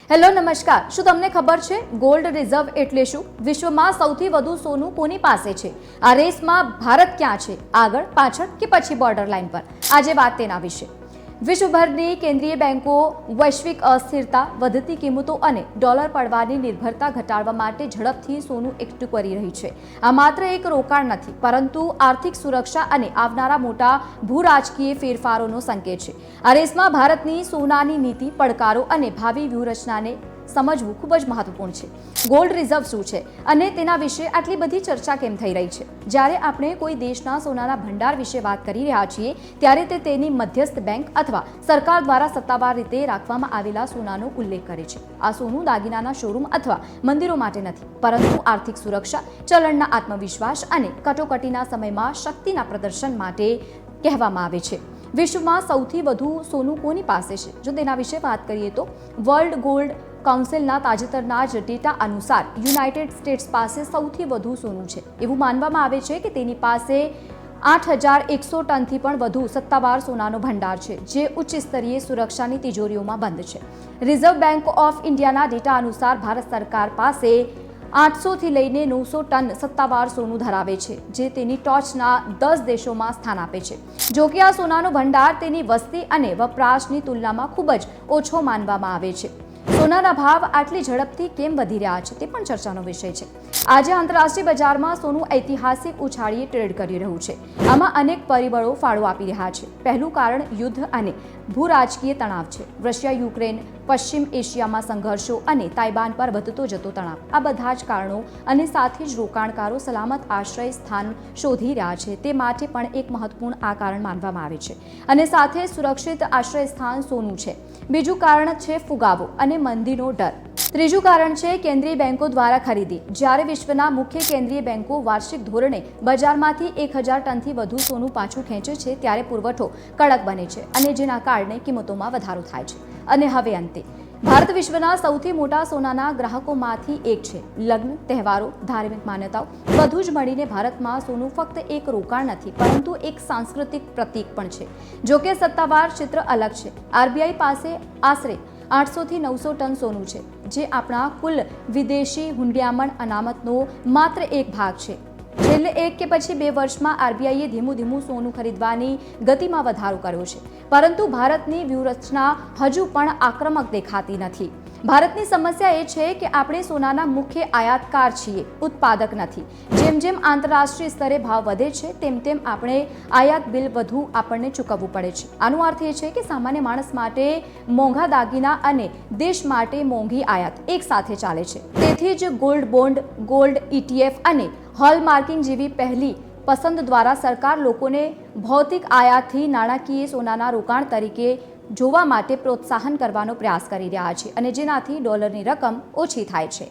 Hello નમસ્કાર, શું તમને ખબર છે ગોલ્ડ રિઝર્વ એટલે શું? વિશ્વમાં સૌથી વધુ સોનું કોની પાસે છે? આ રેસમાં ભારત ક્યાં છે? આગળ, પાછળ કે પછી બોર્ડર લાઇન પર? આજે વાત તેના વિશે. વિશ્વભરની કેન્દ્રીય બેંકો વૈશ્વિક અસ્થિરતા, વધતી કિંમતો અને ડોલર પડવાની નિર્ભરતા ઘટાડવા માટે ઝડપથી સોનું એકઠું કરી રહી છે. આ માત્ર એક રોકાણ નથી, પરંતુ આર્થિક સુરક્ષા અને આવનારા મોટા ભૂરાજકીય ફેરફારોનો સંકેત છે. આ રેસમાં ભારતની સોનાની નીતિ, પડકારો અને ભાવિ વ્યૂહરચનાને સમજવું ખૂબ જ મહત્વપૂર્ણ છે. ગોલ્ડ રિઝર્વ શું છે અને તેના વિશે આટલી બધી ચર્ચા કેમ થઈ રહી છે? જ્યારે આપણે કોઈ દેશના સોનાના ભંડાર વિશે વાત કરી રહ્યા છીએ, ત્યારે તે તેની મધ્યસ્થ બેંક અથવા સરકાર દ્વારા સત્તાવાર રીતે રાખવામાં આવેલા સોનાનો ઉલ્લેખ કરે છે. આ સોનું દાગીનાના શોરૂમ અથવા મંદિરો માટે નથી, પરંતુ આર્થિક સુરક્ષા, ચલણના આત્મવિશ્વાસ અને કટોકટીના સમયમાં શક્તિના પ્રદર્શન માટે કહેવામાં આવે છે. વિશ્વમાં સૌથી વધુ સોનું કોની પાસે છે? જો તેના વિશે વાત કરીએ તો વર્લ્ડ ગોલ્ડ કાઉન્સિલના તાજેતરના જ ડેટા અનુસાર યુનાઇટેડ સ્ટેટ્સ પાસે સૌથી વધુ સોનું છે. એવું માનવામાં આવે છે કે તેની પાસે 8,100 ટનથી પણ વધુ સત્તાવાર સોનાનો ભંડાર છે, જે ઉચ્ચ સ્તરીય સુરક્ષાની તિજોરીઓમાં બંધ છે. રિઝર્વ બેંક ઓફ ઇન્ડિયાના ડેટા અનુસાર ભારત સરકાર પાસે 800થી લઈને 900 ટન સત્તાવાર સોનું ધરાવે છે, જે તેની ટોચના 10 દેશોમાં સ્થાન આપે છે. જો કે આ સોનાનો ભંડાર તેની વસ્તી અને વપરાશની તુલનામાં ખૂબ જ ઓછો માનવામાં આવે છે. સોનાના ભાવ આટલી ઝડપથી કેમ વધી રહ્યા છે તે પણ ચર્ચાનો વિષય છે. આજે આંતરરાષ્ટ્રીય બજારમાં સોનું ઐતિહાસિક ઉછાળીએ ટ્રેડ કરી રહ્યું છે. આમાં અનેક પરિબળો ફાળો આપી રહ્યા છે. પહેલું કારણ યુદ્ધ અને ભૂરાજકીય તણાવ છે. રશિયા, યુક્રેન, પશ્ચિમ એશિયામાં સંઘર્ષો અને તાઇવાન પર વધતો જતો તણાવ, આ બધા જ કારણો અને સાથે જ રોકાણકારો સલામત આશ્રય સ્થાન શોધી રહ્યા છે તે માટે પણ એક મહત્વપૂર્ણ આ કારણ માનવામાં આવે છે. અને સાથે સુરક્ષિત આશ્રય સ્થાન સોનું છે. બીજું કારણ છે ફુગાવો અને મંદીનો ડર. ત્રીજું કારણ છે કેન્દ્રીય બેંકો દ્વારા ખરીદી. જ્યારે વિશ્વના મુખ્ય કેન્દ્રીય બેંકો વાર્ષિક ધોરણે બજારમાંથી 1,000 ટનથી વધુ સોનું પાછું ખેંચે છે, ત્યારે પુરવઠો કડક બને છે અને જેના કારણે કિંમતોમાં વધારો થાય છે. અને હવે અંતે, ભારત વિશ્વના સૌથી મોટા સોનાના ગ્રાહકોમાંથી એક છે. લગ્ન, તહેવારો, ધાર્મિક માન્યતાઓ બધું જ મળીને ભારતમાં સોનું ફક્ત એક રોકાણ નથી, પરંતુ એક સાંસ્કૃતિક પ્રતીક પણ છે. જો કે સત્તાવાર ચિત્ર અલગ છે. આરબીઆઈ પાસે આશરે 800થી 900 ટન સોનું છે, જે આપણા કુલ વિદેશી હુંડિયામણ અનામતનો માત્ર એક ભાગ છે. છેલ્લે 1 કે પછી 2 વર્ષમાં આરબીઆઈએ ધીમું સોનું ખરીદવાની ગતિમાં વધારો કર્યો છે, પરંતુ ભારતની વ્યૂહરચના હજુ પણ આક્રમક દેખાતી નથી. ભારતની સમસ્યા એ છે કે આપણે સોનાના મુખ્ય આયાતકાર છીએ, ઉત્પાદક નથી. જેમ જેમ આંતરરાષ્ટ્રીય સ્તરે ભાવ વધે છે, તેમ તેમ આપણે આયાત બિલ વધુ આપણને ચૂકવવું પડે છે. આનો અર્થ એ છે કે સામાન્ય માણસ માટે મોંઘા દાગીના અને દેશ માટે મોંઘી આયાત એક સાથે ચાલે છે. તેથી જ ગોલ્ડ બોન્ડ, ગોલ્ડ ETF અને હોલમાર્કિંગ જેવી પહેલી પસંદ દ્વારા સરકાર લોકોને ભૌતિક આયાતથી નાણાકીય સોનાના રોકાણ તરીકે જોવા માટે પ્રોત્સાહન કરવાનો પ્રયાસ કરી રહ્યા છે, અને જેનાથી ડોલરની રકમ ઓછી થાય છે.